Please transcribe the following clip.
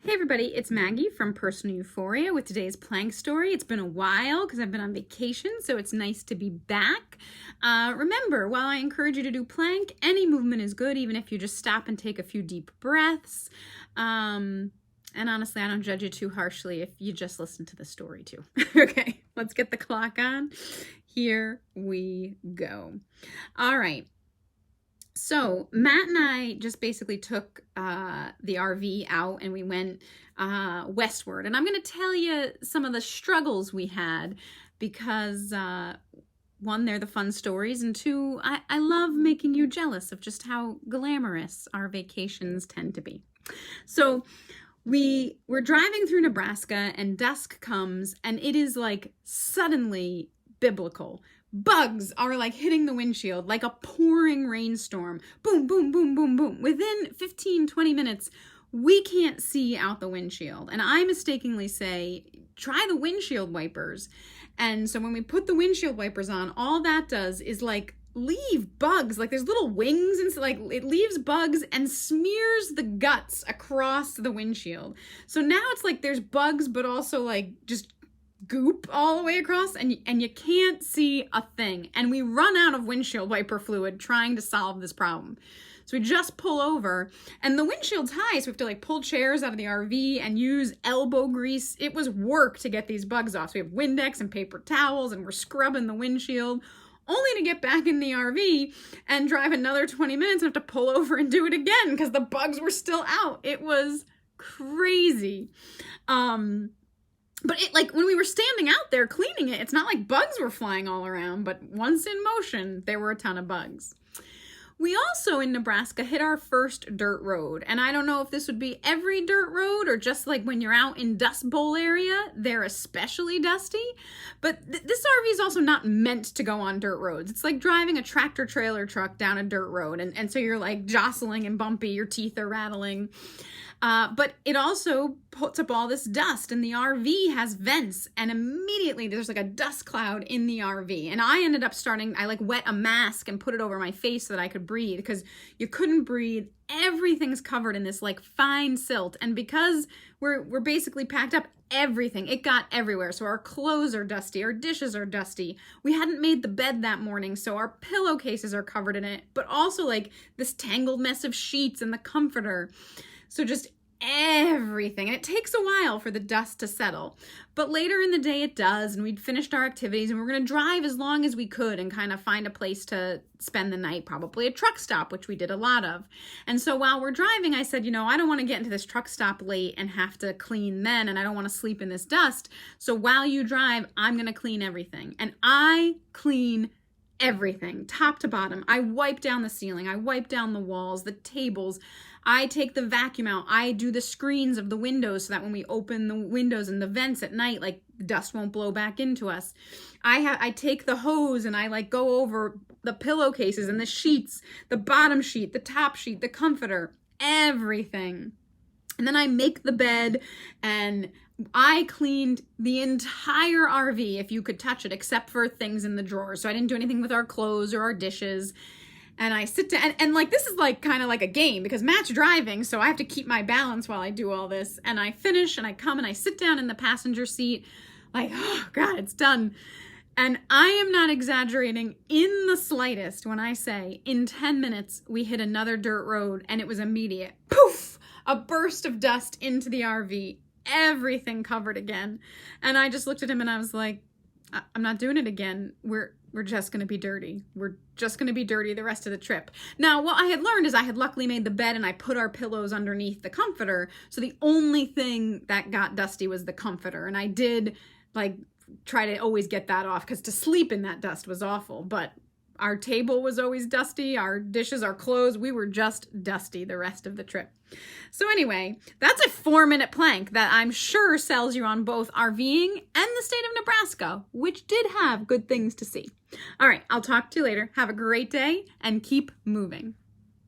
Hey everybody, it's Maggie from Personal Euphoria with today's plank story. It's been a while because I've been on vacation, so it's nice to be back. Remember, while I encourage you to do plank, any movement is good, even if you just stop and take a few deep breaths. And honestly, I don't judge you too harshly if you just listen to the story too. Okay, let's get the clock on. Here we go. All right. So Matt and I just basically took the RV out and we went westward. And I'm going to tell you some of the struggles we had because one, they're the fun stories, and two, I love making you jealous of just how glamorous our vacations tend to be. So we're driving through Nebraska and dusk comes and it is like suddenly biblical. Bugs are like hitting the windshield like a pouring rainstorm. Boom, boom, boom, boom, boom. Within 15-20 minutes, we can't see out the windshield. And I mistakenly say, try the windshield wipers. And so when we put the windshield wipers on, all that does is like leave bugs. Like there's little wings and so like it leaves bugs and smears the guts across the windshield. So now it's like there's bugs, but also like just goop all the way across and you can't see a thing. And we run out of windshield wiper fluid trying to solve this problem. So we just pull over and the windshield's high, so we have to like pull chairs out of the RV and use elbow grease. It was work to get these bugs off. So we have Windex and paper towels and we're scrubbing the windshield only to get back in the RV and drive another 20 minutes and have to pull over and do it again because the bugs were still out. It was crazy. But it, like when we were standing out there cleaning it, it's not like bugs were flying all around, but once in motion, there were a ton of bugs. We also in Nebraska hit our first dirt road. And I don't know if this would be every dirt road or just like when you're out in Dust Bowl area, they're especially dusty. But this RV is also not meant to go on dirt roads. It's like driving a tractor trailer truck down a dirt road. And so you're like jostling and bumpy, your teeth are rattling. But it also puts up all this dust and the RV has vents and immediately there's like a dust cloud in the RV. And I ended up I like wet a mask and put it over my face so that I could breathe because you couldn't breathe. Everything's covered in this like fine silt. And because we're basically packed up, it got everywhere. So our clothes are dusty, our dishes are dusty. We hadn't made the bed that morning, so our pillowcases are covered in it, but also like this tangled mess of sheets and the comforter. So just everything. And it takes a while for the dust to settle. But later in the day it does, and we'd finished our activities and we're going to drive as long as we could and kind of find a place to spend the night, probably a truck stop, which we did a lot of. And so while we're driving, I said, I don't want to get into this truck stop late and have to clean then, and I don't want to sleep in this dust. So while you drive, I'm going to clean everything. And I clean everything, top to bottom. I wipe down the ceiling. I wipe down the walls, the tables. I take the vacuum out. I do the screens of the windows so that when we open the windows and the vents at night, like the dust won't blow back into us. I take the hose and I like go over the pillowcases and the sheets, the bottom sheet, the top sheet, the comforter, everything. And then I make the bed and I cleaned the entire RV, if you could touch it, except for things in the drawers. So I didn't do anything with our clothes or our dishes. And I sit down, and like, this is like kind of like a game because Matt's driving, so I have to keep my balance while I do all this. And I finish and I come and I sit down in the passenger seat like, oh God, it's done. And I am not exaggerating in the slightest when I say in 10 minutes, we hit another dirt road and it was immediate. Poof, a burst of dust into the RV, everything covered again. And I just looked at him and I was like, I'm not doing it again. We're just going to be dirty. We're just going to be dirty the rest of the trip. Now, what I had learned is I had luckily made the bed and I put our pillows underneath the comforter. So the only thing that got dusty was the comforter. And I did like try to always get that off because to sleep in that dust was awful. But our table was always dusty, our dishes, our clothes, we were just dusty the rest of the trip. So anyway, that's a 4-minute plank that I'm sure sells you on both RVing and the state of Nebraska, which did have good things to see. All right, I'll talk to you later. Have a great day and keep moving.